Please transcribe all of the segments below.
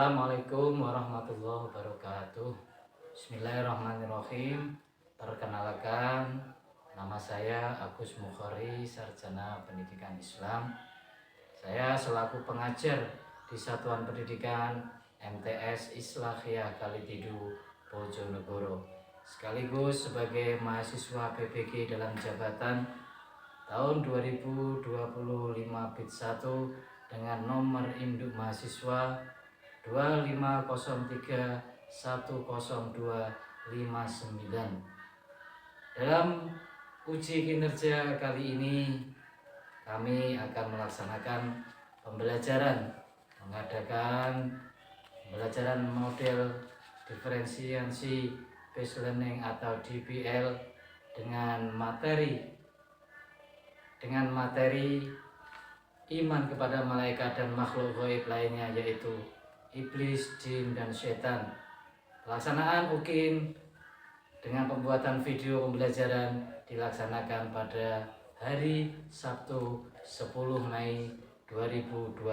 Assalamualaikum warahmatullahi wabarakatuh. Bismillahirrahmanirrahim. Perkenalkan, nama saya Agus Mukhari, Sarjana Pendidikan Islam. Saya selaku pengajar di Satuan Pendidikan MTS Islahiyah Kalitidu, Bojonegoro, sekaligus sebagai mahasiswa PBG dalam jabatan tahun 2025 BIT 1 dengan nomor induk mahasiswa 2503100259. Dalam uji kinerja kali ini kami akan melaksanakan mengadakan pembelajaran model diferensiasi based learning atau DBL dengan materi iman kepada malaikat dan makhluk gaib lainnya, yaitu iblis, jin, dan setan. Pelaksanaan UKIN dengan pembuatan video pembelajaran dilaksanakan pada hari Sabtu 10 Mei 2025.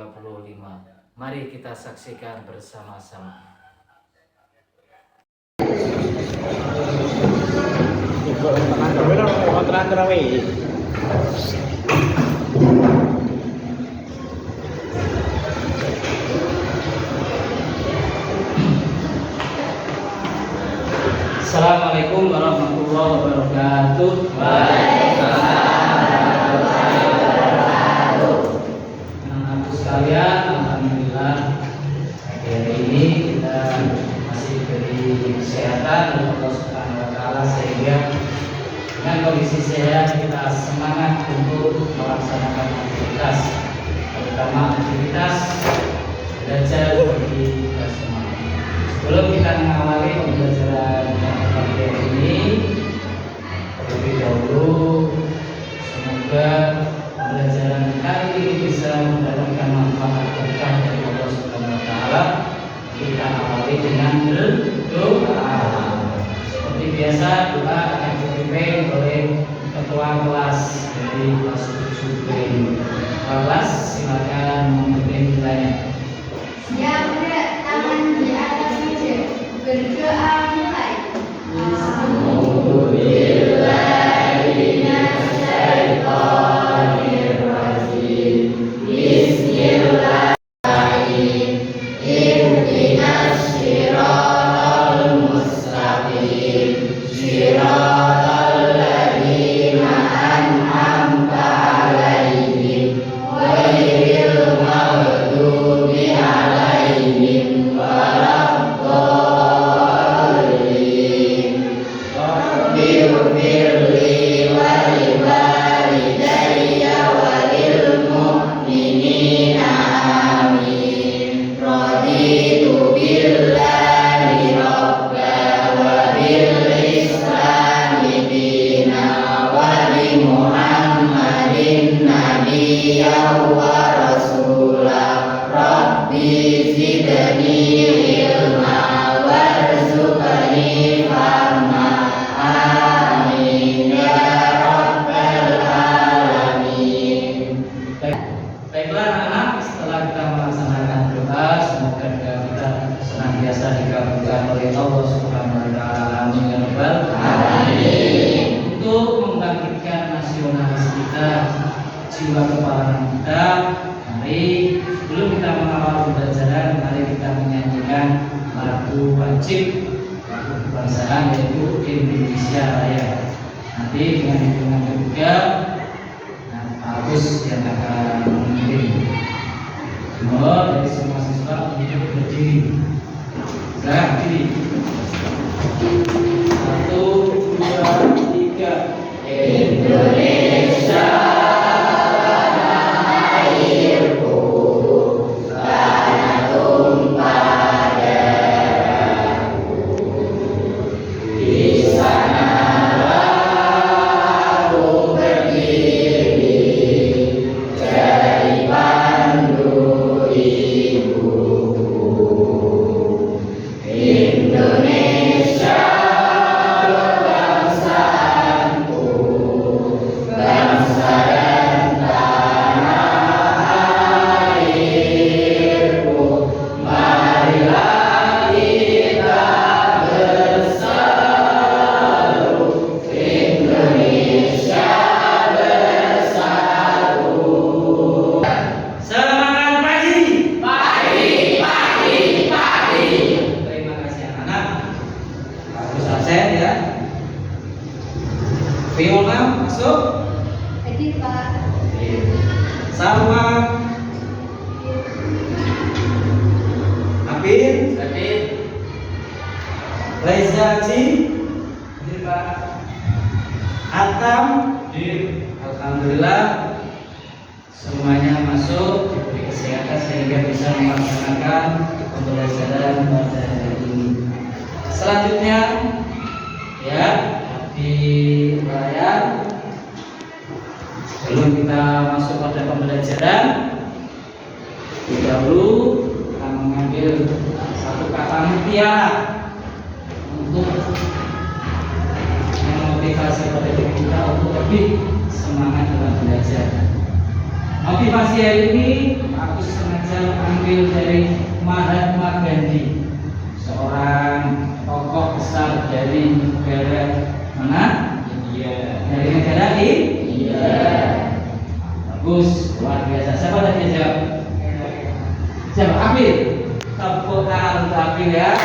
Mari kita saksikan bersama-sama. Assalamualaikum warahmatullahi wabarakatuh. Anak-anakku sekalian, alhamdulillah hari ini kita masih diberi kesehatan oleh Allah Subhanahu wa taala, sehingga dengan kondisi sehat kita semangat untuk melaksanakan aktivitas, terutama aktivitas belajar bagi kita semua. Sebelum kita mengawali pembelajaran pagi ini, terlebih dahulu semoga pembelajaran kali ini bisa mendapatkan manfaat berkah dari Allah Subhanahu wa taala. Kita awali dengan doa. Seperti biasa, doa akan dipimpin oleh ketua kelas dari kelas 7B. Kelas, silakan memimpin ditanya. Yang berat, tangan di atas meja. Berdoa mulai. Baiklah anak-anak, setelah kita melaksanakan doa, semoga kita senantiasa dikabulkan oleh Allah Subhanahu wa taala. Amin ya rabbal alamin. Untuk membangkitkan nasionalis kita, jiwa kebangsaan kita, mari sebelum kita mengawal pembelajaran, mari kita menyanyikan lagu wajib lagu kebangsaan, yaitu Indonesia Raya. Nanti dengan hitungan ketiga, Agus yang akan memimpin. Dari semua siswa untuk berdiri. Silakan berdiri. 1, 2, 3. Indonesia tanah airku, tanah tumpah darahku. Di sanalah aku berdiri, jadi pandu ibuku. Indonesia Fiona masuk. Hadir Pak. Salma. Abid. Reza Haji. Hadir Pak. Atam. Alhamdulillah semuanya masuk, diberi kesehatan sehingga bisa melaksanakan pembelajaran pada hari ini. Selanjutnya ya di layar sebelum kita masuk pada pembelajaran, dahulu kita mengambil satu kata mutiara untuk memotivasi pada diri kita untuk lebih semangat dalam belajar. Motivasi hari ini aku sengaja ambil dari Mahatma Gandhi, seorang tokoh besar dari negara mana? India. Dari negara India. Bagus, luar biasa. Siapa tadi jawab? Siapa? Abil. Tepuk tangan untuk Abil ya.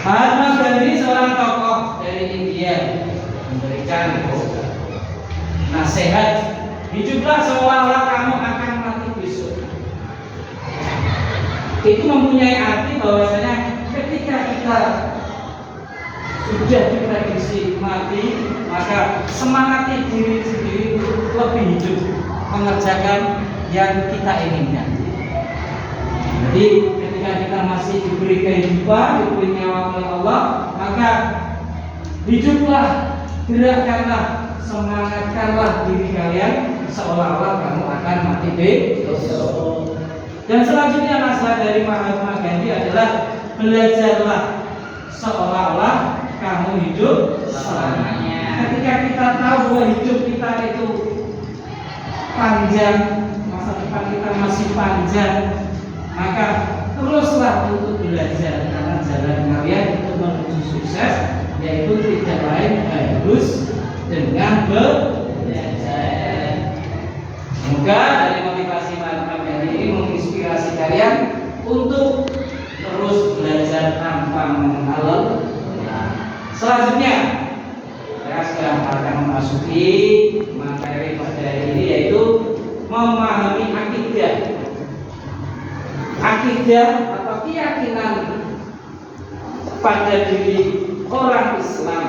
Mahatma Gandhi seorang tokoh dari India memberikan nasihat, hiduplah seolah-olah kamu akan mati besok. Itu mempunyai arti bahwasanya ketika kita sudah diprediksi mati, maka semangati diri sendiri untuk lebih hidup mengerjakan yang kita inginkan. Jadi ketika kita masih diberi kehidupan, diberi nyawa oleh Allah, maka hiduplah, gerakkanlah, semangatkanlah diri kalian seolah-olah kamu akan mati besok. Dan selanjutnya nasihat dari Mahatma Gandhi adalah belajarlah seolah-olah kamu hidup selamanya. Ketika kita tahu bahwa hidup kita itu panjang, masa depan kita masih panjang, maka teruslah untuk belajar, karena jalan kalian untuk menuju sukses yaitu tidak lain harus dengan belajar. Semoga dari motivasi Mahatma Gandhi ini menginspirasi kalian untuk terus belajar tanpa mengenal. Selanjutnya saya sudah akan memasuki materi pada hari ini, yaitu memahami akidah. Akidah atau keyakinan pada diri orang Islam.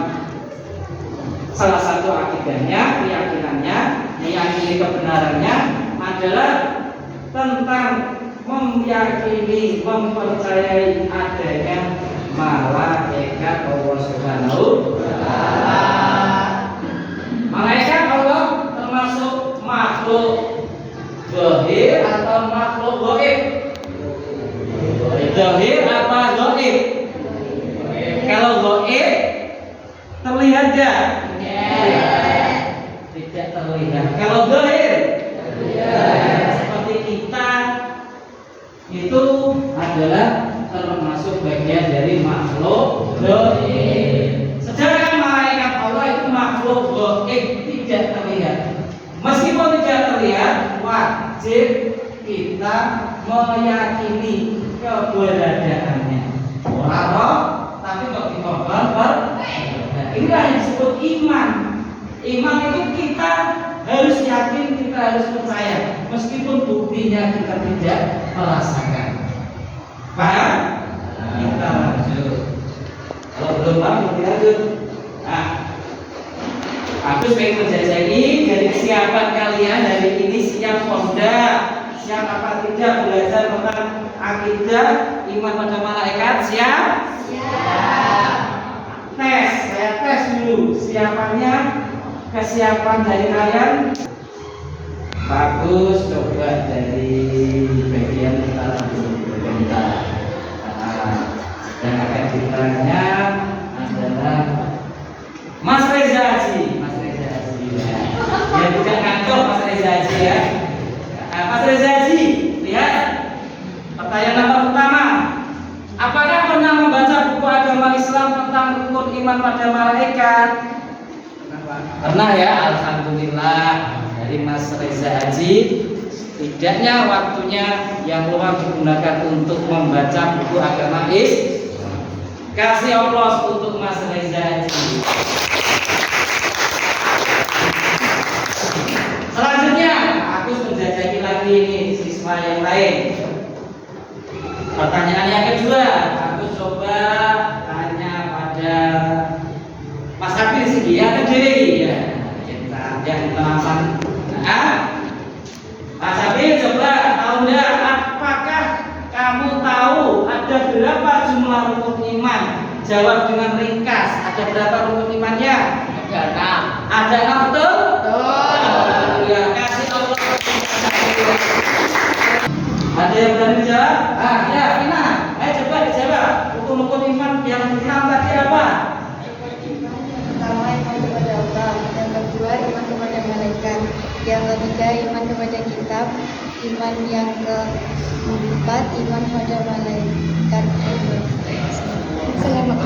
Salah satu akidahnya, keyakinannya, meyakini kebenarannya adalah tentang meyakini, mempercayai adanya malaikat Allah Subhanahu wa Ta'ala. Malaikat Allah termasuk makhluk zahir atau makhluk gaib? Zahir apa gaib? Kalau gaib terlihat ya? Tidak terlihat. Kalau zahir seperti kita itu adalah termasuk bagian dari makhluk gaib. Sedangkan malaikat Allah itu makhluk gaib, tidak terlihat. Meskipun tidak terlihat, wajib kita meyakini keberadaannya. Orang roh, tapi kok dikobar. Inilah yang disebut iman. Iman itu kita harus yakin, kita harus percaya, meskipun buktinya kita tidak merasakan. Paham? Kita lanjut. Kalau belum paham, kita lanjut. Nah, aku pengen menjajaki dari kesiapan kalian hari ini, siap tidak? Siap apa tidak belajar tentang akidah, iman pada malaikat? Siap? Siap. Tes, saya tes dulu siapannya, kesiapan dari kalian. Bagus, coba dari bagian utara dulu, dan akan ditanya adalah Mas Reza Haji. Mas Reza Haji ya, tidak ngantor Mas Reza Haji ya. Mas Reza Haji, lihat pertanyaan nomor pertama. Apakah pernah membaca buku agama Islam tentang rukun iman pada malaikat? Pernah ya, alhamdulillah. Dari Mas Reza Haji, setidaknya waktunya yang luang digunakan untuk membaca buku agama Islam. Kasih aplaus untuk Mas Reza Haji. Selanjutnya, aku menjajaki lagi ini siswa yang lain. Pertanyaan yang kedua, aku coba tanya pada Mas Habil segi yang kediri ya. Kita yang teman. Nah, Mas Habil coba tahu enggak apakah kamu tahu ada berapa jumlah rukun iman? Jawab dengan ringkas. Ada berapa rukun imannya? Ada 6. Ada 6 betul? Betul. Ya, kasih Allah. Ada yang berani jawab? Ah, ya, Ina. Ayo coba dijawab. Rukun-rukun iman yang 6 tadi apa? Pertama, iman kepada Allah. Yang kedua, iman kepada malaikat. Yang ketiga, iman kepada kitab. Iman yang keempat, iman kepada malaikat.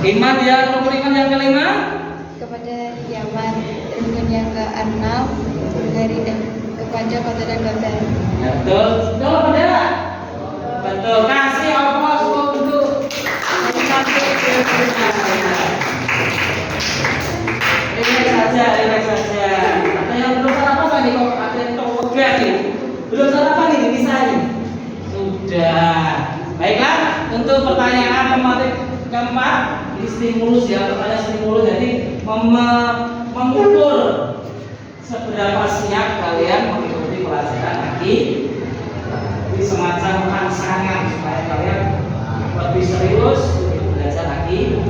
Iman yang rukun iman yang kelima? Kepada kiamat. Rukun yang keenam, dari kepada kota dan badan. Ya, betul. Betul apa tidak? Betul. Kasih aplaus untuk relax saja. Ada yang belum sarapan nih kok? Ada yang toga nih. Belum sarapan nih bisa nih. Sudah. Baiklah, untuk pertanyaan tematik keempat, ini stimulus ya, pertanyaan stimulus. Jadi mengukur seberapa siap kalian mengikuti pelajaran lagi. Ini semacam rangsangan supaya kalian lebih serius untuk belajar lagi.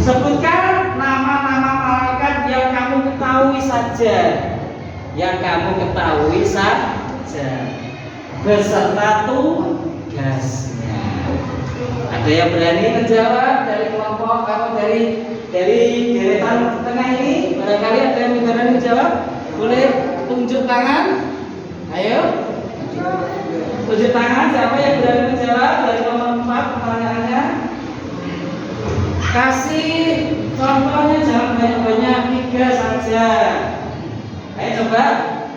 Sebutkan nama-nama malaikat yang kamu ketahui saja. Yang kamu ketahui saja. Beserta tugasnya. Ada yang berani menjawab dari kelompok atau dari deretan tengah ini? Barangkali ada yang berani menjawab? Boleh tunjuk tangan. Ayo. Tunjuk tangan. Siapa yang berani menjawab dari nomor 4 pertanyaannya? Kasih contohnya, jangan banyak-banyak, 3 saja. Ayo coba,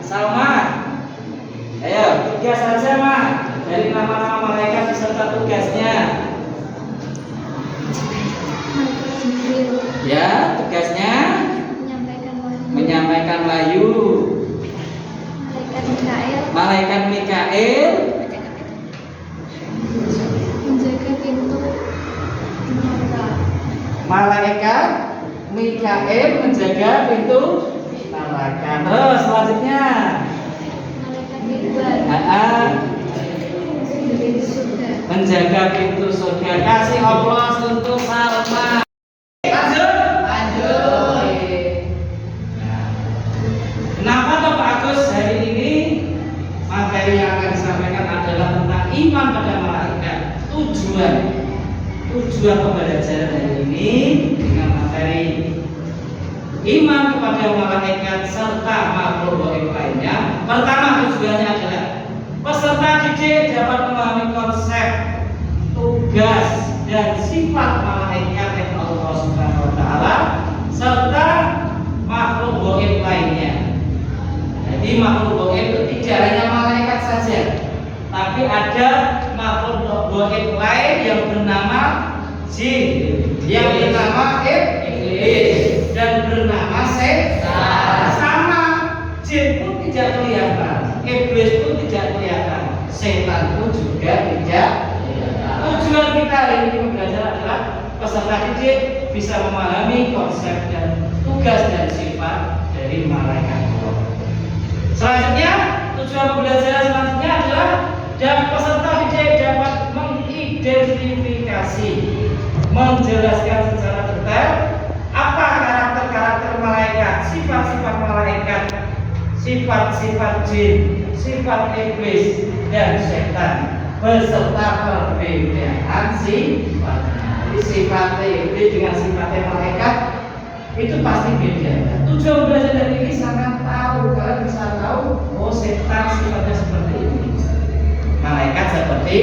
Salma. Ayo, 3 saja mah. Dari nama-nama malaikat beserta tugasnya. Ya, tugasnya menyampaikan wahyu. Malaikat Mikail Menjaga pintu neraka. Malaikat Mikail menjaga pintu neraka. Terus selanjutnya Malaikat Mikail pintu surga. menjaga pintu surga. Kasih aplaus untuk Salma. Lanjut. Kenapa toh Pak Agus hari ini materi yang akan disampaikan adalah tentang iman pada malaikat. Tujuan pembelajaran hari ini dengan materi iman kepada malaikat serta makhluk gaib lainnya. Pertama, tujuannya adalah peserta didik dapat memahami konsep, tugas dan sifat malaikat yang Allah Subhanahu wa taala serta makhluk gaib lainnya. Jadi makhluk gaib itu tidak hanya malaikat saja, tapi ada makhluk gaib lain yang bernama jin, yang bernama iblis, dan bernama setan. Sama, jin pun tidak kelihatan, iblis pun tidak kelihatan, setan pun juga tidak kelihatan. Tujuan kita hari ini belajar adalah peserta didik bisa memahami konsep dan tugas dan sifat dari malaikat Allah. Selanjutnya, tujuan pembelajaran selanjutnya adalah dan peserta didik dapat mengidentifikasi, menjelaskan secara detail apa karakter-karakter malaikat, sifat-sifat malaikat, sifat-sifat jin, sifat iblis dan setan beserta perbedaan sifat. Jadi sifat iblis dengan sifatnya malaikat itu pasti beda. Tujuan belajar dari ini sangat tahu, kalian bisa tahu, oh setan sifatnya seperti ini, malaikat seperti.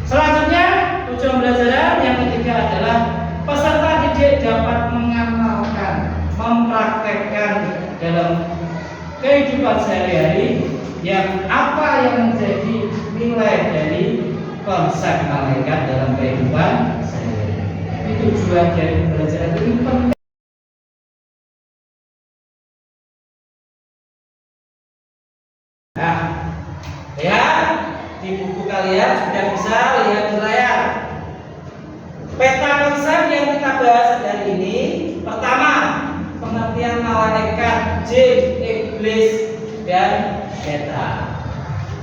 Selanjutnya, tujuan belajar yang ketiga adalah peserta didik dapat mengamalkan, mempraktekkan dalam kehidupan sehari-hari yang apa yang menjadi nilai dari konsep malaikat dalam kehidupan sehari-hari. Itu tujuan dari belajar ini penting. Nah, lihat di buku kalian sudah bisa lihat di layar. Peta konsep yang kita bahas hari ini, pertama, pengertian malaikat, jin, iblis, dan setan.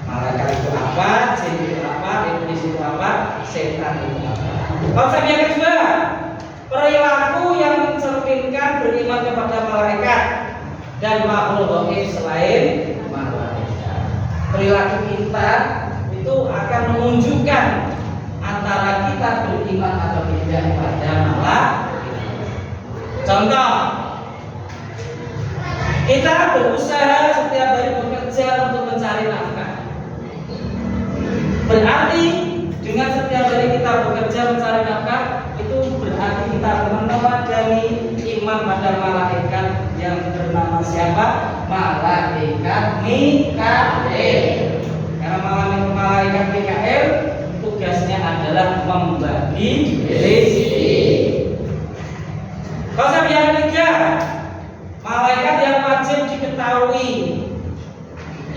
Malaikat itu apa, jin itu apa, iblis itu apa, setan itu apa. Konsep yang kedua, perilaku yang mencerminkan beriman kepada malaikat dan makhluk gaib selain malaikat. Perilaku kita itu akan menunjukkan antara kita beriman atau tidak pada malaikat. Contoh, kita berusaha setiap hari bekerja untuk mencari nafkah. Berarti dengan setiap hari kita bekerja mencari nafkah, itu berarti kita meneladani iman pada malaikat yang bernama siapa? Malaikat Mikail. Karena malaikat Mikail tugasnya adalah membagi rezeki. Konsep yang ketiga, malaikat yang wajib diketahui.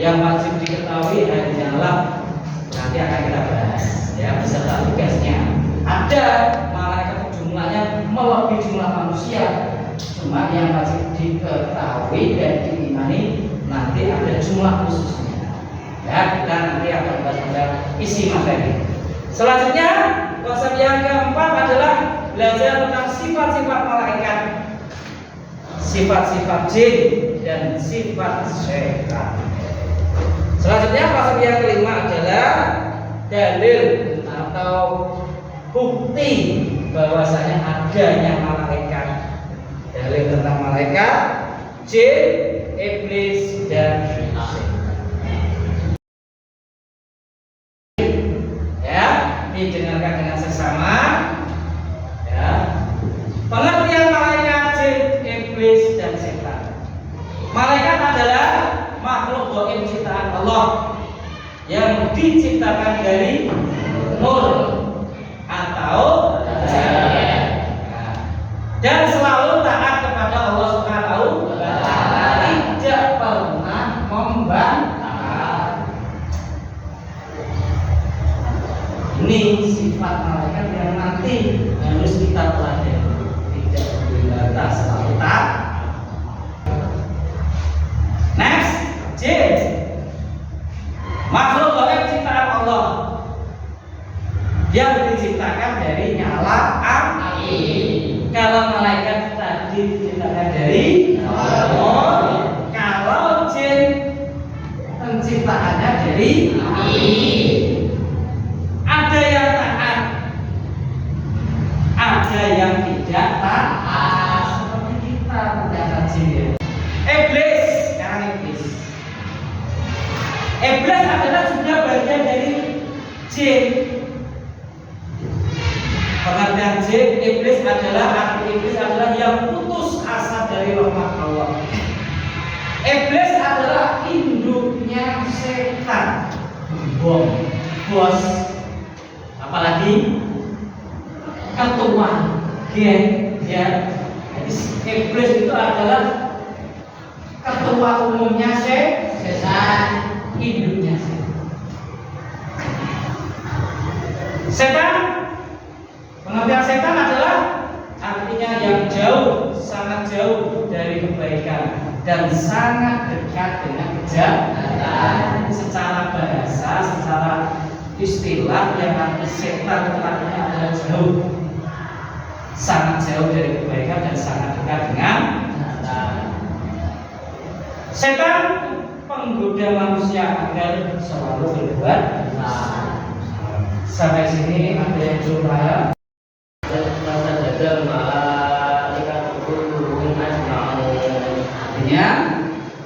Yang wajib diketahui hanyalah nanti akan kita bahas ya beserta tugasnya. Ada malaikat jumlahnya melebihi jumlah manusia, cuma yang wajib diketahui dan diimani nanti ada jumlah khususnya. Ya, kita nanti akan bahas pada isi materi. Selanjutnya, konsep yang keempat adalah belajar tentang sifat-sifat malaikat, sifat-sifat jin dan sifat setan. Selanjutnya konsep yang kelima adalah dalil atau bukti bahwasanya adanya malaikat. Dalil tentang malaikat, jin, iblis dan setan. Ya, didengarkan dengan seksama. Ya, pengertian malaikat, jin, iblis dan setan. Malaikat adalah makhluk gaib ciptaan Allah yang diciptakan dari nur atau cahaya, dan selalu taat kepada Allah Subhanahu wa Ta'ala, tidak pernah membantah. Ini sifat malaikat yang nanti harus kita pelajari, tidak membantah, selalu taat. Next, jin, makhluk gaib ciptaan Allah yang diciptakan dari nyala api. Kalau malaikat tadi diciptakan dari Allah, kalau jin penciptaannya dari api. Ada yang taat, ada yang tidak taat, seperti kita ternyata jin ya. Iblis, sekarang iblis. Iblis adalah juga bagian dari jin. Pengertian jin, iblis adalah arti iblis adalah yang putus asa dari rahmat Allah. Iblis adalah induknya setan, bos, apalagi ketua geng ya. Iblis itu adalah ketua umumnya setan, induknya setan. Setan, pengertian setan adalah artinya yang jauh, sangat jauh dari kebaikan dan sangat dekat dengan kejahatan. Secara bahasa, secara istilah yang arti setan itu artinya adalah jauh, sangat jauh dari kebaikan dan sangat dekat dengan kejahatan. Setan penggoda manusia agar selalu berbuat salah. Sampai sini ada yang belum paham?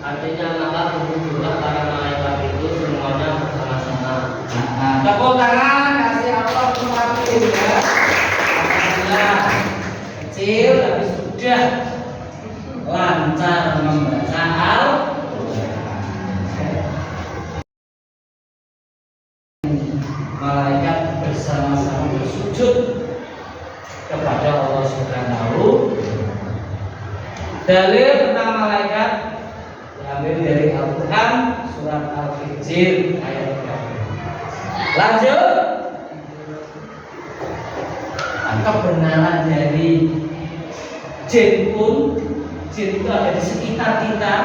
Artinya maka tujuhlah para malaikat itu semuanya bersama-sama. Tepuk tangan, kasih apa kemarin ya. Alhamdulillah, kecil tapi sudah lancar membaca malaikat bersujud kepada Allah Subhanahu. Dalil tentang malaikat diambil dari Al-Quran surat Al-Hijr ayat 3. Lanjut. Kebenaran dari jin pun, jin itu ada di sekitar kita,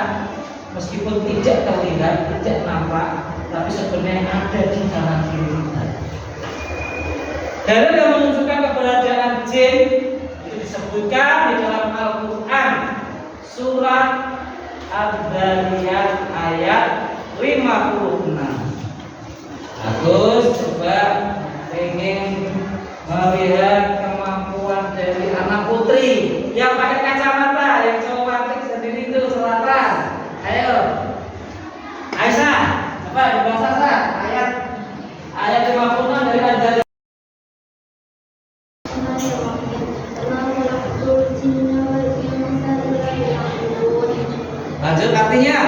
meskipun tidak terlihat, tidak nampak, tapi sebenarnya ada di kanan kiri kita. Dalil yang menunjukkan keberadaan jin itu disebutkan di dalam Al-Quran surat Ad-Dariyat ayat 56. Agus coba ingin melihat kemampuan dari anak putri yang pakai kacamata, yang cowok cantik sendiri itu selatan. Ayo, Aisyah, coba dibaca ayat 56 dari Ad-Dariyat. Lanjut artinya.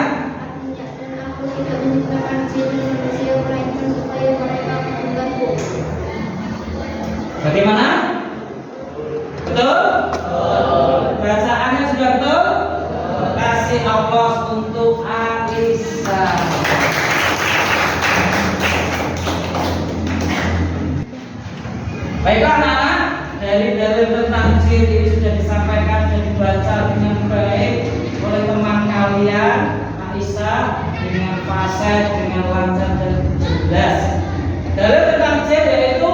Dan aku tidak menciptakan jin dan manusia melainkan supaya mereka mengganggu. Bagaimana? Betul? Bacaannya sudah betul? Kasih Allah untuk Aisyah. Baiklah anak-anak, dari dalil tentang jin ini sudah disampaikan, sudah dibaca dengan baik oleh teman kalian Aisyah dengan fasih, dengan lancar dan jelas. Dalil tentang jin yaitu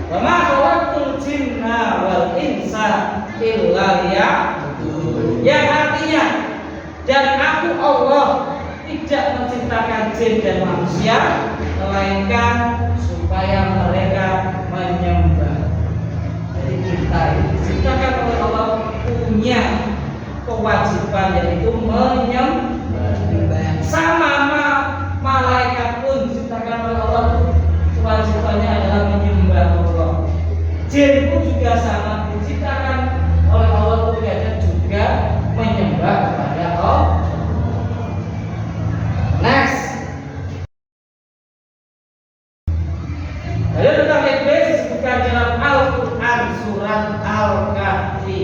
wa ma khalaqtul jinna wal insa illa liya'budun. Yang artinya, dan aku Allah tidak menciptakan jin dan manusia melainkan supaya mereka menyembah. Jadi kita diciptakan oleh Allah punya kewajiban yaitu menyembah. Sama malaikat pun diciptakan oleh Allah kewajibannya adalah menyembah Allah. Jin pun juga sama diciptakan oleh Allah tugasnya juga menyembah kepada Allah. Next. Lalu tentang iblis disebutkan dalam Al-Quran surat Al-Kahfi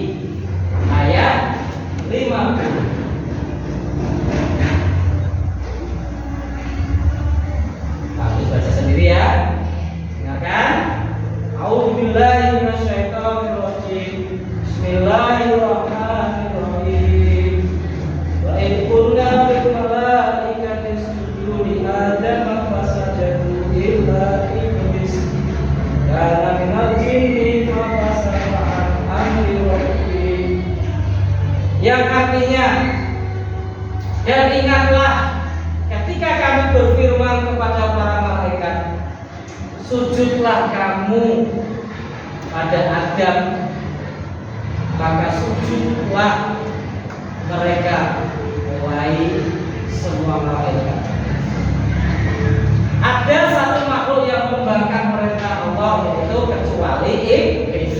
ayat 50. Habis baca sendiri ya. Dengarkan. A'udzubillahi minasyaitonirrajim. Bismillahirrahmanirrahim. Wa idh qulna lil malaikati isjudu li Adam fasajadu illa iblis kana minal jinni fafasaqa an amri rabbih. Yang artinya, dan ingatlah ketika kami berfirman kepada para malaikat, sujudlah kamu pada Adam, maka sujudlah mereka mulai semua malaikat. Ada satu makhluk yang membangkang perintah Allah, yaitu kecuali iblis.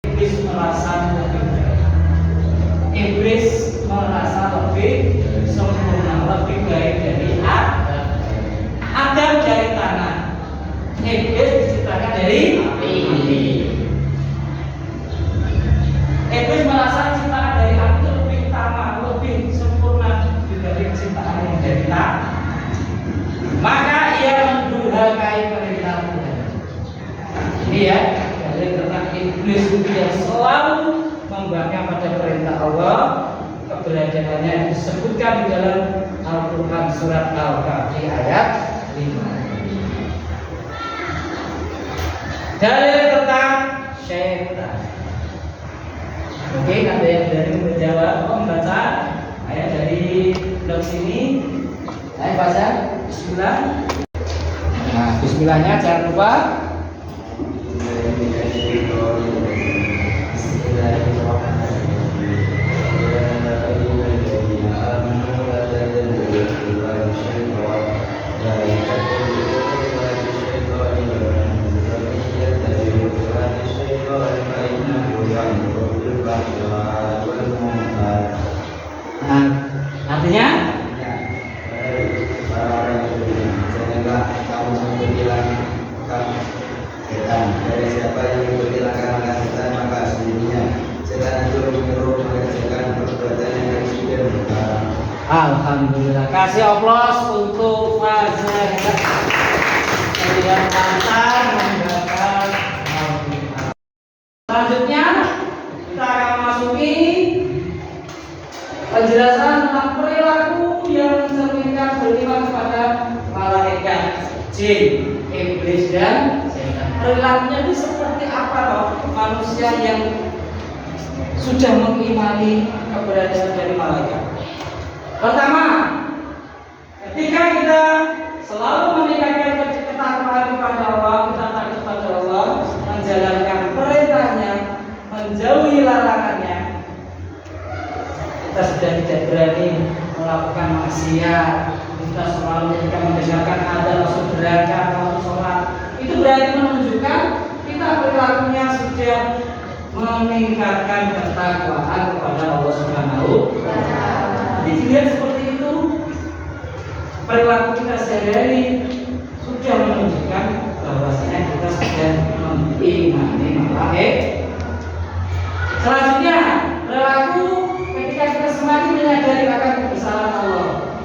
Iblis merasa lebih baik. Iblis merasa lebih sempurna, lebih baik dari Adam. Adam dari tanah, iblis diciptakan dari api. Iblis merasa ciptaan dari api itu lebih utama, lebih sempurna dibanding ciptaan yang dari tanah. Maka ia mendurhakai perintah Tuhan. Ini ya, dari tentang iblis yang selalu membangkang pada perintah Allah. Keberadaannya disebutkan di dalam Al-Quran surat Al-Kahfi ayat 5. Dalil tentang syaitan. Mungkin ada yang dari menjawab, membaca ayat dari blog sini. Ayo baca Bismillah. Nah, Bismillahnya jangan lupa. Nah, artinya para orang yang janganlah kamu bilang mengalahkan setan. Dari siapa yang mengikuti langkah-langkah setan, maka sesungguhnya setan itu menyuruh mengerjakan perbuatan yang keji dan melarang. Alhamdulillah. Kasih aplaus untuk Fazal yang lancar membacakan Al-Quran. Selanjutnya kita akan memasuki penjelasan tentang perilaku yang mencerminkan beriman kepada malaikat, jin, iblis dan setan. Perilakunya itu seperti apa toh manusia yang sudah mengimani keberadaan dari malaikat? Pertama, ketika kita selalu meningkatkan ketakwaan kepada Allah, kita takut kepada Allah, menjalankan perintahnya, menjauhi larangannya, kita sudah tidak berani melakukan maksiat. Kita selalu ketika mendengarkan adzan langsung berangkat langsung sholat. Itu berarti menunjukkan kita perilakunya sudah meningkatkan ketakwaan kepada Allah Subhanahu wa Ta'ala. Jadi dilihat seperti itu, perilaku kita sehari-hari sudah menunjukkan bahwasanya kita sudah mengimani malaikat. Selanjutnya, perilaku ketika kita semakin menyadari akan kebesaran Allah,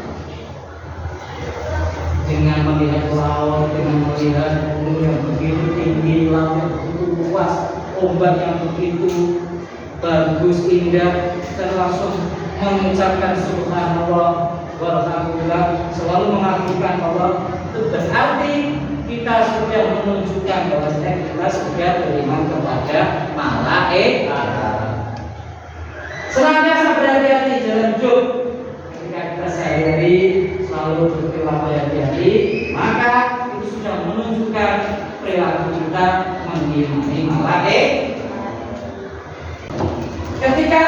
dengan melihat laut, dengan melihat gunung yang begitu tinggi, laut yang begitu luas, ombak yang begitu bagus, indah, kita langsung mengucapkan subhanallah walhamdulillah, selalu mengagungkan Allah. Itu berarti kita sudah menunjukkan bahwasanya kita sudah beriman kepada malaikat. Senantiasa berhati-hati jalan hidup. Ketika kita sehari selalu berperilaku hati-hati, maka itu sudah menunjukkan perilaku kita mengimani malaikat. Ketika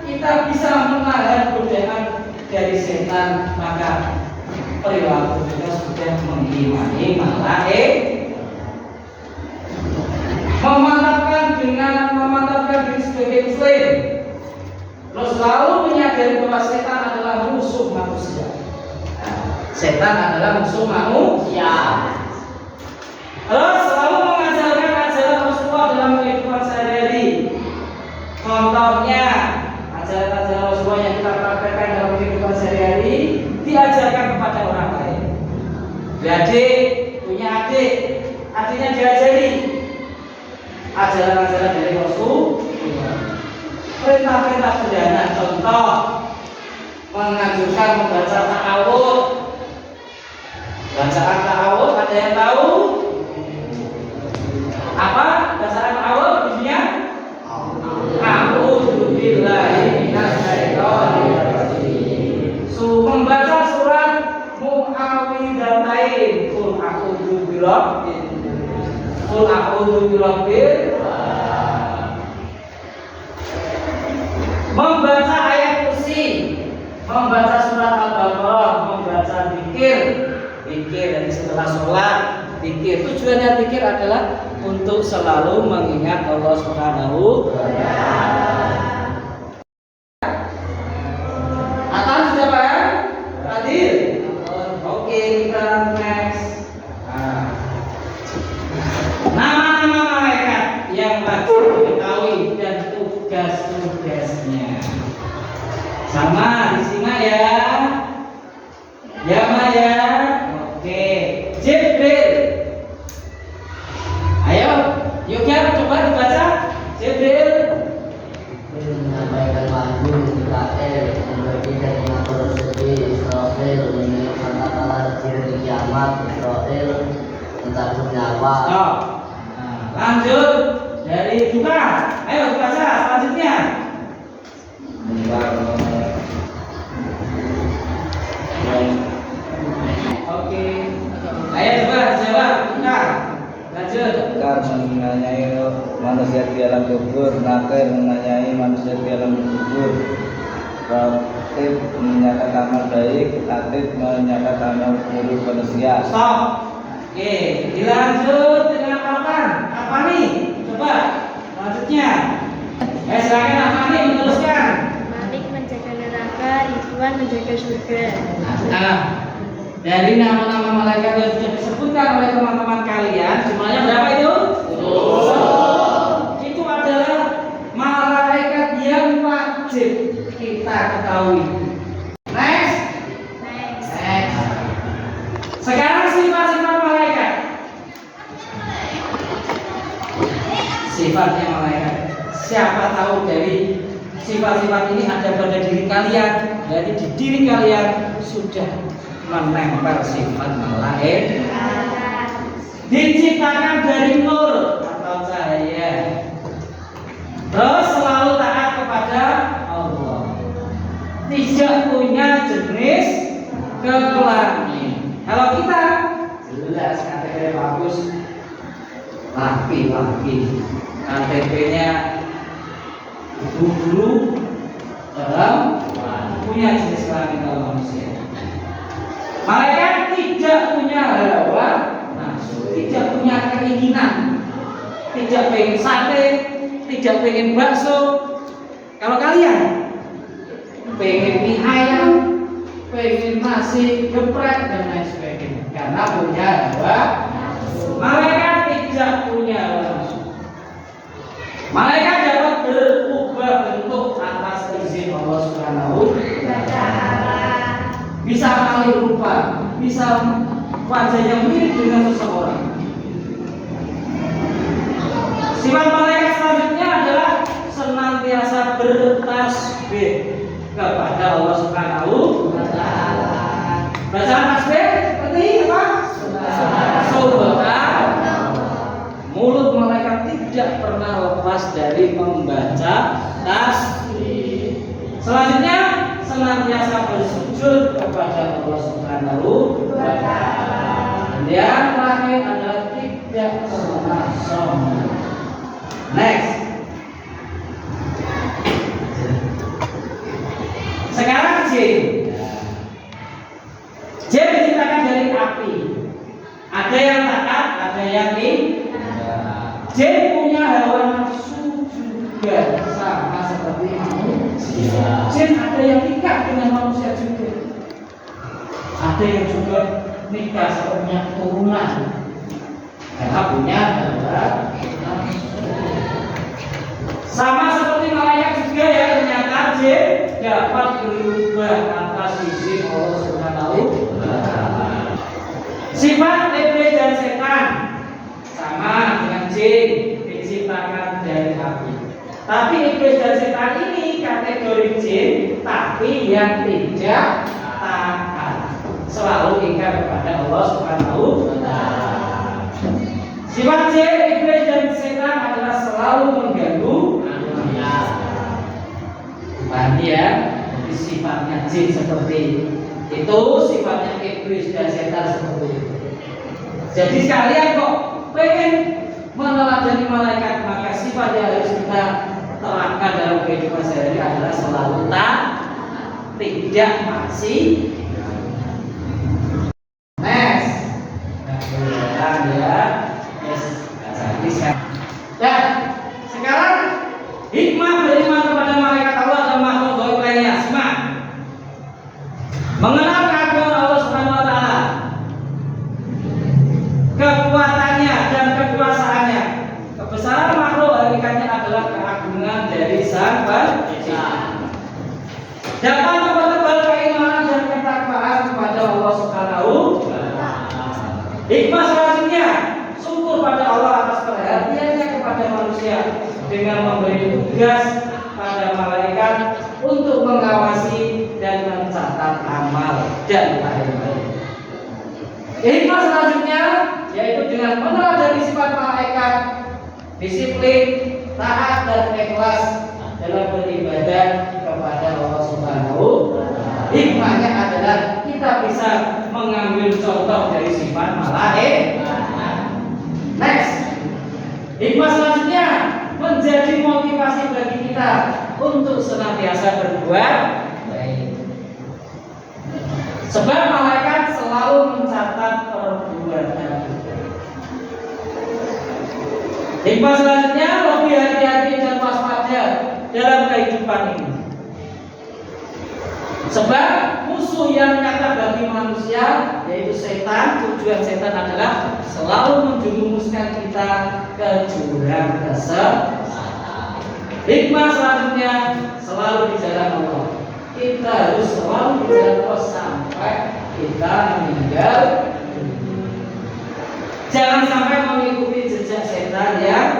kita bisa menahan godaan dari setan, maka perilaku kita sudah mengimani malaikat. Memantapkan diri sebagai muslim, terus selalu menyadari bahwa setan adalah musuh manusia. Setan adalah musuh manusia. Terus selalu mengajarkan ajaran Rasulullah dalam kehidupan sehari-hari. Contohnya, ajaran-ajaran Rasulullah yang kita praktekkan dalam kehidupan sehari-hari diajarkan kepada orang lain. Adik punya adik, adiknya diajari ajaran-ajaran dari Rasulullah. Perintah-perintah sederhana, contoh menganjurkan membaca ta'awudz. Bacaan ta'awudz ada yang tahu? Apa bacaan ta'awudz? Bunyinya a'udzu billahi minasyaitonir rajim. Membaca surat Muawwidzatain. Qul a'udzu birabbil membaca ayat kursi, membaca surat Al-Baqarah, membaca zikir dan setelah sholat zikir. Tujuannya zikir adalah untuk selalu mengingat Allah Subhanahu wa Ta'ala. Atas sudah paham? Hadir? Oke, kita next. Nama-nama malaikat yang wajib diketahui dan tugas-tugasnya. Sama disimak ya. Ya Maya. Oke. Jibril. Ayo, yuk ya, coba dibaca. Jibril. Menyampaikan wahyu, Mikael, memberi dan mengatur rezeki, Israfil, menyiapkan katalah rezeki kiamat, Israfil, mencabut nyawa. Stop. Nah, lanjut dari juga. Ayo baca selanjutnya. Oke. Ayo coba jawab. Bukan. Lanjut. Nakar menanyai manusia di alam kubur, nakir menanyai manusia di alam kubur, Ratib menyatakan amal baik, Atib menyatakan amal buruk manusia. Stop. Oke, dilanjut dengan apa nih? Coba lanjutnya. Silakan apa nih meneruskan. Malik menjaga neraka, Ridwan menjaga surga. Nah, dari nama-nama malaikat yang sudah disebutkan oleh teman-teman kalian, jumlahnya sifatnya malaikat. Siapa tahu dari sifat-sifat ini ada pada diri kalian, jadi di diri kalian sudah menempel sifat malaikat. Diciptakan dari nur atau cahaya, terus selalu taat kepada Allah, tidak punya jenis kekelamin. Kalau kita jelas KTP bagus, laki-laki, KTP-nya guru perempuan, punya jenis kelamin kalau manusia. Malaikat tidak punya hawa nafsu, tidak punya keinginan, tidak pengen sate, tidak pengen bakso. Kalau kalian pengen mie ayam, pengen nasi geprek dan lain sebagainya, karena punya hawa nafsu. Malaikat tidak punya hawa nafsu. Malaikat dapat berubah bentuk atas izin Allah Subhanahu wa Ta'ala. Bisa alih rupa, bisa wajahnya mirip dengan seseorang. Sifat malaikat selanjutnya adalah senantiasa bertasbih kepada Allah Subhanahu wa Ta'ala. Bacaan tasbih seperti apa? Subhanallah. Mulut malaikat tidak pernah lepas dari membaca tasbih. Selanjutnya senantiasa bersujud kepada Allah Subhanahu wa Ta'ala. Dan yang terakhir adalah tidak pernah sombong. Next. Sekarang jin. Jin diciptakan dari api. Ada yang taat, ada yang jin punya hawa nafsu juga sama seperti manusia. Jin ada yang nikah dengan manusia juga. Ada yang juga nikah seperti keturunan. Karena punya hawa nafsu. Sama seperti malaikat juga ya, ternyata jin dapat berubah atas izin Allah Subhanahu wa Ta'ala. Sifat iblis dan setan sama dengan jin, diciptakan dari api. Tapi iblis dan setan ini kategori jin, tapi yang tidak taat, selalu ingkar kepada Allah Subhanahu wa Ta'ala. Sifat jin, iblis dan setan adalah selalu mengganggu manusia. Paham ya? Jadi sifatnya jin seperti itu, sifatnya iblis dan setan seperti itu. Jadi sekalian kok pengen meneladani malaikat, maka sifat yang harus kita terapkan dalam kehidupan sehari adalah selalu taat, tidak masih. Next, ya, dan sekarang hikmah beriman kepada malaikat Allah dan makhluk gaib lainnya. Simak. Mengenal keagungan Allah Subhanahu wa Ta'ala, kekuatannya dan kekuasaannya. Kebesaran makhluk hakikatnya adalah keagungan dari Sang Pencipta. Dapat mempertebal keimanan dan ketakwaan kepada Allah Subhanahu wa Ta'ala. Hikmah selanjutnya, syukur pada Allah atas perhatiannya kepada manusia dengan memberi tugas pada malaikat untuk mengawasi dan mencatat amal dan baik-baik. Hikmah selanjutnya yaitu dengan meneladani sifat malaikat, disiplin, taat dan ikhlas dalam beribadah kepada Allah Subhanahu wa Ta'ala. Hikmahnya adalah kita bisa mengambil contoh dari sifat malaikat. Next, hikmah selanjutnya menjadi motivasi bagi kita untuk senantiasa berbuat baik. Sebab malaikat selalu mencatat perbuatan kita. Hikmah selanjutnya lebih hati-hati dan waspada dalam kehidupan ini. Sebab musuh yang nyata bagi manusia yaitu setan, tujuan setan adalah selalu menjerumuskan kita ke jurang kesesatan. Hikmah selanjutnya selalu di jalan Allah. Kita harus selalu di jalan Allah sampai kita meninggal. Jangan sampai mengikuti jejak setan yang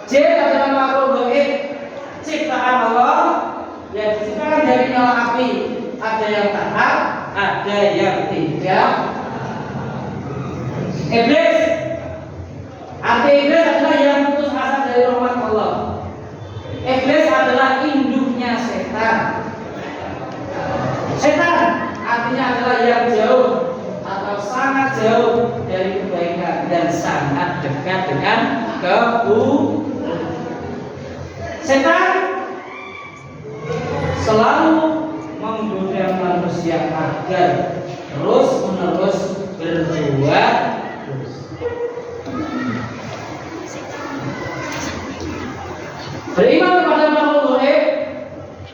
Jin adalah makhluk gaib ciptaan Allah yang diciptakan dari nyala api. Ada yang taat, ada yang tidak. Iblis, arti iblis adalah yang putus asa dari rahmat Allah. Iblis adalah induknya setan. Setan artinya adalah yang jauh atau sangat jauh dari kebaikan dan sangat dekat dengan keburukan. Setan selalu menggoda manusia agar terus-menerus berbuat dosa. Beriman kepada makhluk gaib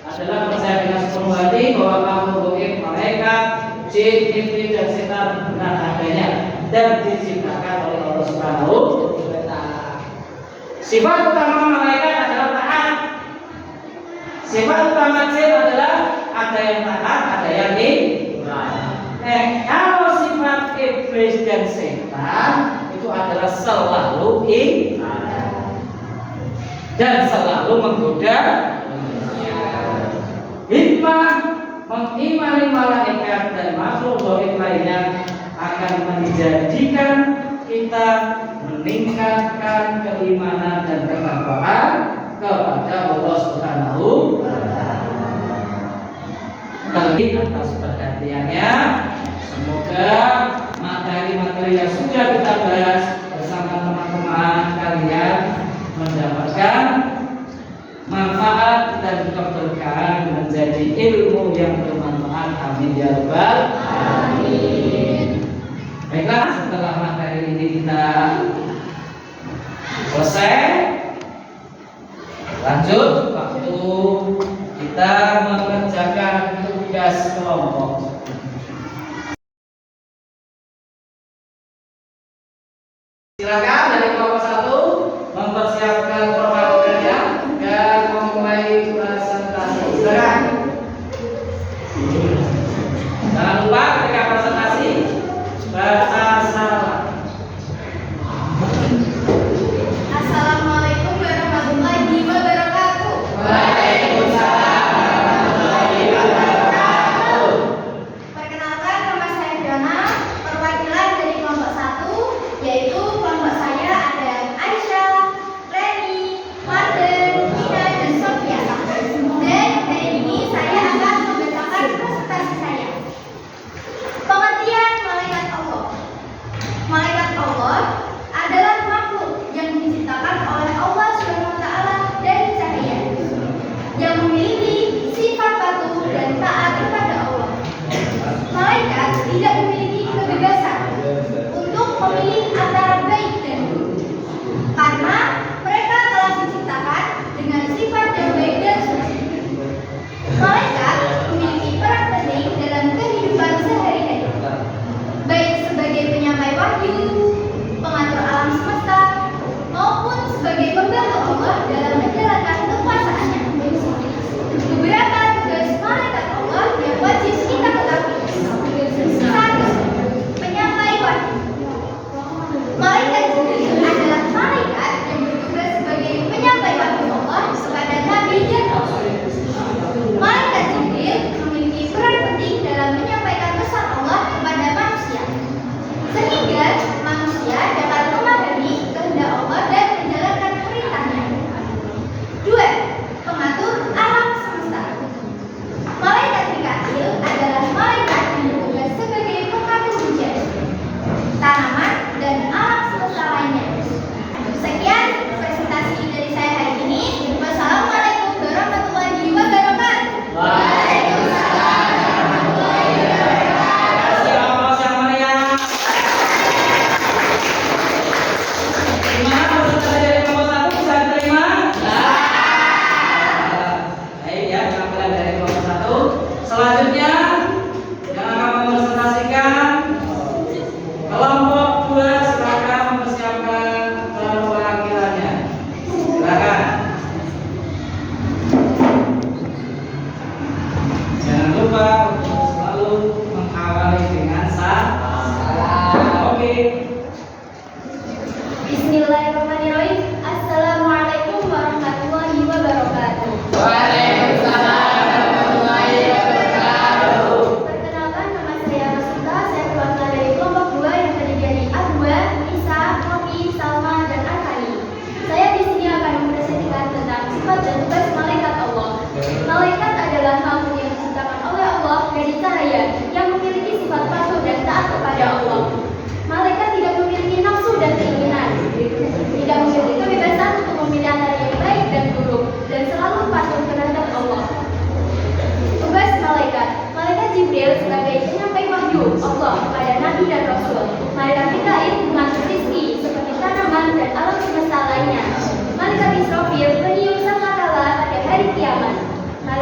adalah percaya dengan sepenuh hati bahwa makhluk gaib, malaikat, jin, iblis dan setan benar adanya dan diciptakan oleh Allah Subhanahu wa Ta'ala. Sifat utama malaikat adalah taat. Sifat utama jin adalah ada yang taat, ada yang kalau sifat iblis dan setan itu adalah selalu dan selalu menggoda hikmah mengimani malaikat dan makhluk gaib lainnya akan menjadikan kita meningkatkan keimanan dan ketakwaan kepada Allah Subhanahu wa Ta'ala. Terima atas perhatiannya. Semoga materi-materi yang sudah kita bahas bersama teman-teman kalian mendapatkan manfaat dan keberkahan menjadi ilmu yang bermanfaat. Amin ya rabbal alamin. Baiklah, setelah materi ini kita selesai, lanjut waktu kita mengerjakan tugas kelompok. Silakan dari kelompok 1 mempersiapkan perwakilannya dan memulai presentasi. Silakan. Jangan lupa ketika presentasi baca salam. Assalamualaikum warahmatullahi wabarakatuh. Waalaikumsalam warahmatullahi wabarakatuh. Perkenalkan, nama saya Dona, perwakilan dari kelompok 1, yaitu kelompok saya ada Aisyah, Reni, Marden, Ina, dan Sofia. Dan hari ini saya akan membacakan presentasi saya. Pengertian malaikat Allah. Malaikat Allah adalah makhluk yang diciptakan oleh Allah SWT dari cahaya, yang memiliki sifat patuh dan taat kepada Allah. Malaikat tidak memiliki kebebasan untuk memilih antara baik dan buruk, karena mereka telah diciptakan dengan sifat yang baik dan suci. Malaikat memiliki peran penting dalam kehidupan sehari-hari, baik sebagai penyampai wahyu, pengatur alam semesta, maupun sebagai pembantu Allah dalam menjalankan kekuasaannya. Beberapa tugas malaikat Allah yang wajib kita ketahui. 1. Penyampai wahyu. Malaikat Jibril adalah malaikat yang bertugas sebagai penyampai wahyu Allah kepada Nabi dan Rasul. Malaikat Jibril memiliki peran penting dalam menyampaikan pesan Allah kepada manusia, sehingga manusia dapat memahami kehendak Allah dan menjalankan perintahnya. 2. Pengatur alam semesta. Malaikat Mikail adalah malaikat yang bertugas sebagai pengatur hujan, tanaman, dan alam semesta lainnya. Sekian presentasi dari saya hari ini. Wassalamualaikum warahmatullahi wabarakatuh. Waalaikumsalam warahmatullahi wabarakatuh. Siapa yang meriah? Gimana presentasi dari kelompok 1 bisa diterima? Baik ya, penampilan dari kelompok 1. Selanjutnya yang akan mempresentasikan kelompok 2, silakan mempersiapkan perwakilannya. Silakan. Jangan lupa untuk selalu mengawali dengan salam. Oke. Bismillahirrahmanirrahim. Assalamualaikum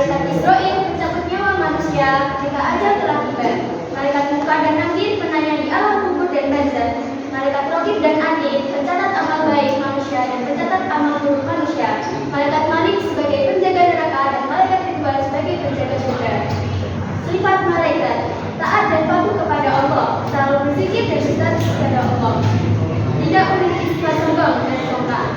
Malaikat Israel mencabut nyawa manusia ketika ajal telah tiba. Malaikat Munkar dan Nakir menanyai alam kubur dan barzah. Malaikat Raqib dan Atid pencatat amal baik manusia dan pencatat amal buruk manusia. Malaikat Malik sebagai penjaga neraka dan malaikat Ridwan sebagai penjaga surga. Sifat malaikat taat dan patuh kepada Allah, selalu berzikir dan berstatus kepada Allah. Tidak memiliki sifat sombong dan sombong.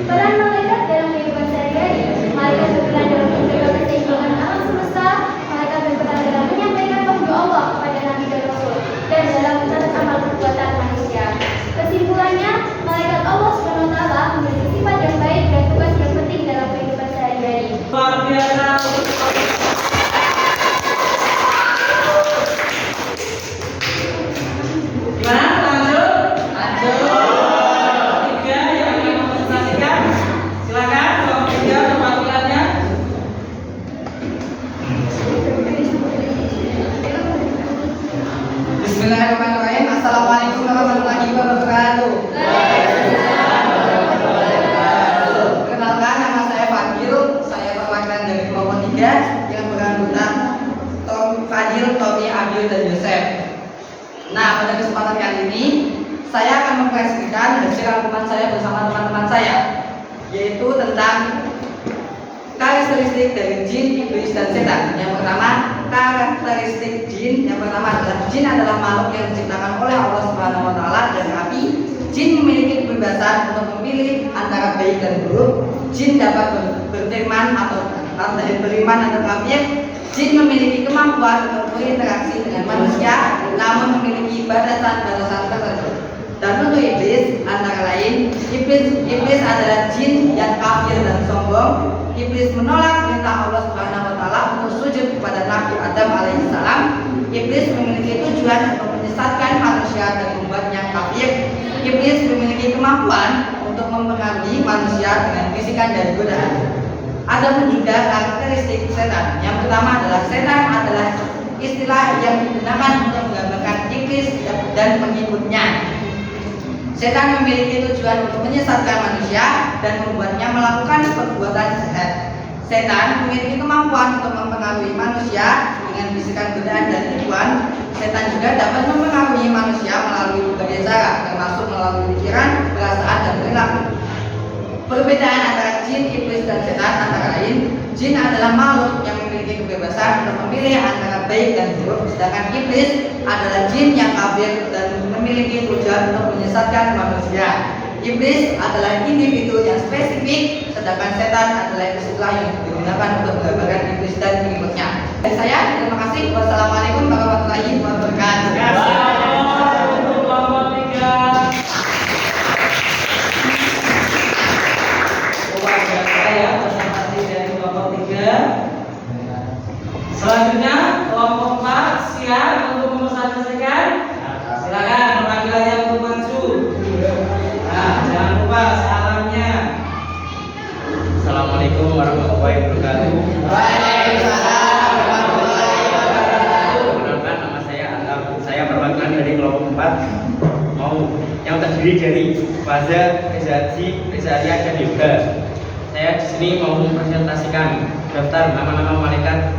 Peran malaikat dalam kehidupan sehari-hari. Malaikat berperan dalam menjaga keseimbangan alam semesta. Malaikat berperan dalam menyampaikan wahyu Allah kepada Nabi dan Rasul dan dalam mencatat amal perbuatan manusia. Kesimpulannya, malaikat Allah SWT memiliki sifat yang baik dan tugas yang penting dalam kehidupan sehari-hari. Luar biasa. Gimana? Lanjut? Tiga yang ingin mempresentasikan, silakan. Kelompok tiga perwakilannya. Bismillahirrahmanirrahim. Assalamualaikum warahmatullahi wabarakatuh. Perkenalkan, nama saya Fadil. Saya perwakilan dari kelompok 3 yang beranggota Fadil, Tommy, Abil, dan Yosef. Nah, pada kesempatan kali ini saya akan mempresentasikan hasil rangkuman saya bersama teman-teman saya, yaitu tentang karakteristik dari jin, iblis, dan setan. Yang pertama, karakteristik jin. Yang pertama adalah jin adalah makhluk yang diciptakan oleh Allah Subhanahu wa taala dari api. Jin memiliki kebebasan untuk memilih antara baik dan buruk. Jin dapat berfirman atau beriman atau kafir. Jin memiliki kemampuan untuk berinteraksi dengan manusia, namun memiliki batasan-batasan tertentu. Dan untuk iblis, antara lain, iblis adalah jin yang kafir dan sombong. Iblis menolak perintah Allah Subhanahu wa taala untuk sujud kepada Nabi Adam alaihissalam. Iblis memiliki tujuan untuk menyesatkan manusia dan membuatnya kafir. Iblis memiliki kemampuan untuk mempengaruhi manusia dengan bisikan dan godaan. Ada pun juga karakteristik setan. Yang pertama adalah setan adalah istilah yang digunakan untuk menggambarkan iblis dan pengikutnya. Setan memiliki tujuan untuk menyesatkan manusia dan membuatnya melakukan perbuatan jahat. Setan memiliki kemampuan untuk mempengaruhi manusia dengan bisikan godaan dan tipuan. Setan juga dapat mempengaruhi manusia melalui berbagai cara, termasuk melalui pikiran, perasaan, dan perilaku. Perbedaan antara jin, iblis, dan setan antara lain, jin adalah makhluk yang memiliki kebebasan untuk memilih antara baik dan buruk, sedangkan iblis adalah jin yang kafir dan memiliki tujuan untuk menyesatkan manusia. Iblis adalah individu yang spesifik, sedangkan setan adalah istilah yang digunakan untuk menggambarkan iblis dan pengikutnya. Dari saya, terima kasih. Wassalamualaikum warahmatullahi wabarakatuh. Untuk kelompok tiga. Luar biasa ya presentasi dari kelompok 3. Selanjutnya kelompok 4 siap untuk mempresentasikan. Silakan perwakilannya untuk maju. Nah, jangan lupa salamnya. Assalamualaikum warahmatullahi wabarakatuh. Waalaikumsalam warahmatullahi wabarakatuh. Perkenalkan, nama saya Antam. Saya perwakilan dari kelompok 4 yang terdiri dari Faza, Rezaji, Rezalia, dan Yoga. Saya di sini mau mempresentasikan daftar nama-nama malaikat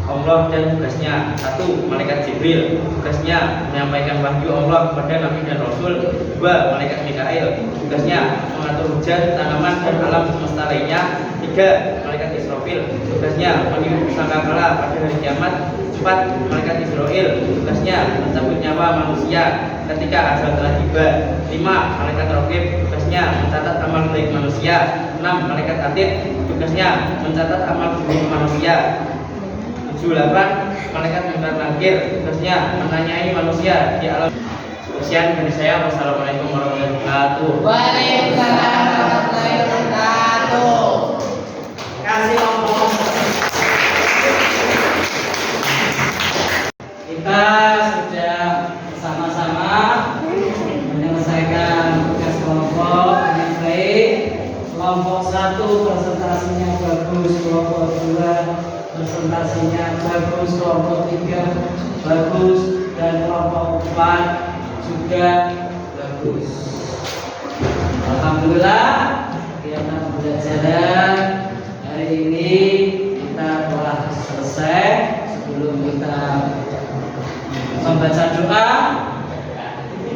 Allah dan tugasnya. 1. Malaikat Jibril, tugasnya menyampaikan wahyu Allah kepada Nabi dan Rasul. 2. Malaikat Mikail, tugasnya mengatur hujan, tanaman, dan alam semesta lainnya. 3. Malaikat Israfil, tugasnya meniup sangkakala pada hari kiamat. 4. Malaikat Israel, tugasnya mencabut nyawa manusia ketika ajal telah tiba. 5. Malaikat Raqib, tugasnya mencatat amal baik manusia. 6. Malaikat Atid, tugasnya mencatat amal buruk manusia. 7. 8. Malaikat Munkar Nakir, tugasnya menanyai manusia di alam. Sekian dari saya. Wassalamualaikum warahmatullahi wabarakatuh. Waalaikumsalam warahmatullahi wabarakatuh. Kasih omong. Kita sudah bersama-sama menyelesaikan tugas kelompok dengan baik. Kelompok 1 presentasinya bagus, kelompok 2 presentasinya bagus, kelompok 3 bagus, dan kelompok 4 juga bagus. Alhamdulillah kegiatan pembelajaran hari ini kita selesai, sebelum kita membaca doa,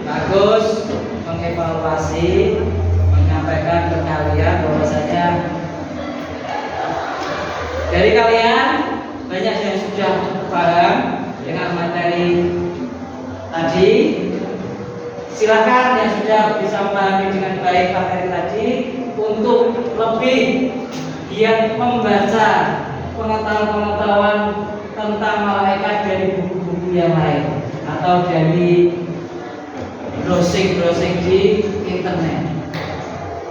bagus mengevaluasi, menyampaikan ke kalian bahwasanya dari kalian banyak yang sudah paham dengan materi tadi. Silakan yang sudah bisa memahami dengan baik materi tadi untuk lebih giat membaca pengetahuan-pengetahuan tentang malaikat dari buku-buku yang lain atau dari browsing di internet.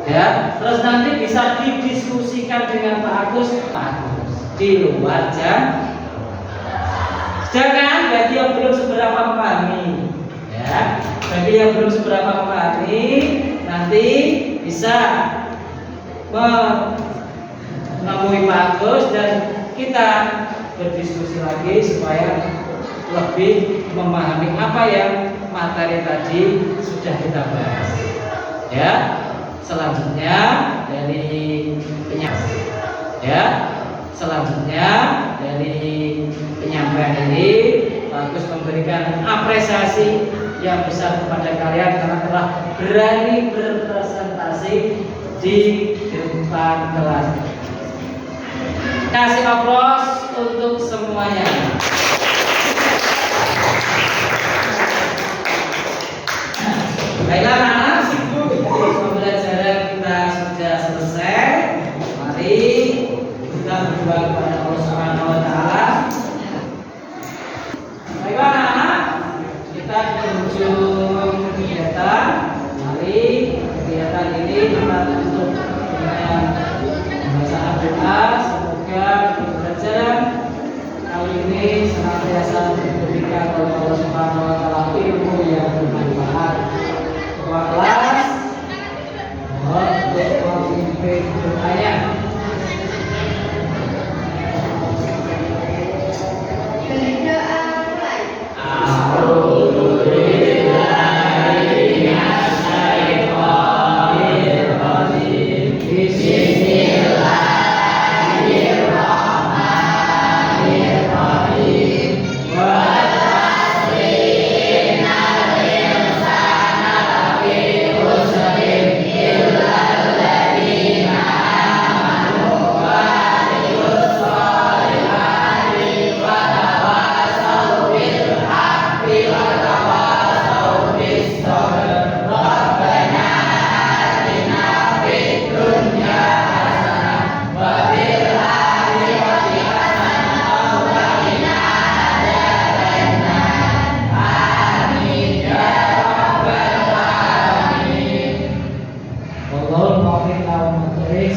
Ya, terus nanti bisa didiskusikan dengan Pak Agus di luar jam. Sedangkan bagi yang belum seberapa memahami, ya, bagi yang belum seberapa memahami, nanti bisa menemui Pak Agus dan kita berdiskusi lagi supaya lebih memahami apa yang materi tadi sudah kita bahas. Ya, selanjutnya dari penyampaian ini bagus memberikan apresiasi yang besar kepada kalian karena telah berani berpresentasi di depan kelas. Kasih aplaus untuk semuanya. Baiklah anak-anak, pembelajaran kita sudah selesai. Mari kita berdoa kepada Allah Subhanahu wa taala. Baiklah anak-anak, kita di penghujung kegiatan. Mari kegiatan ini kita tutup dengan bacaan doa. Semoga pembelajaran kali ini senantiasa diberikan oleh Allah Subhanahu wa taala ilmu yang bermanfaat. Kelas mohon memimpin doanya. Berdoa mulai.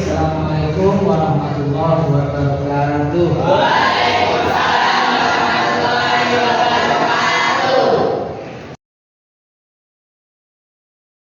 Assalamualaikum warahmatullahi wabarakatuh.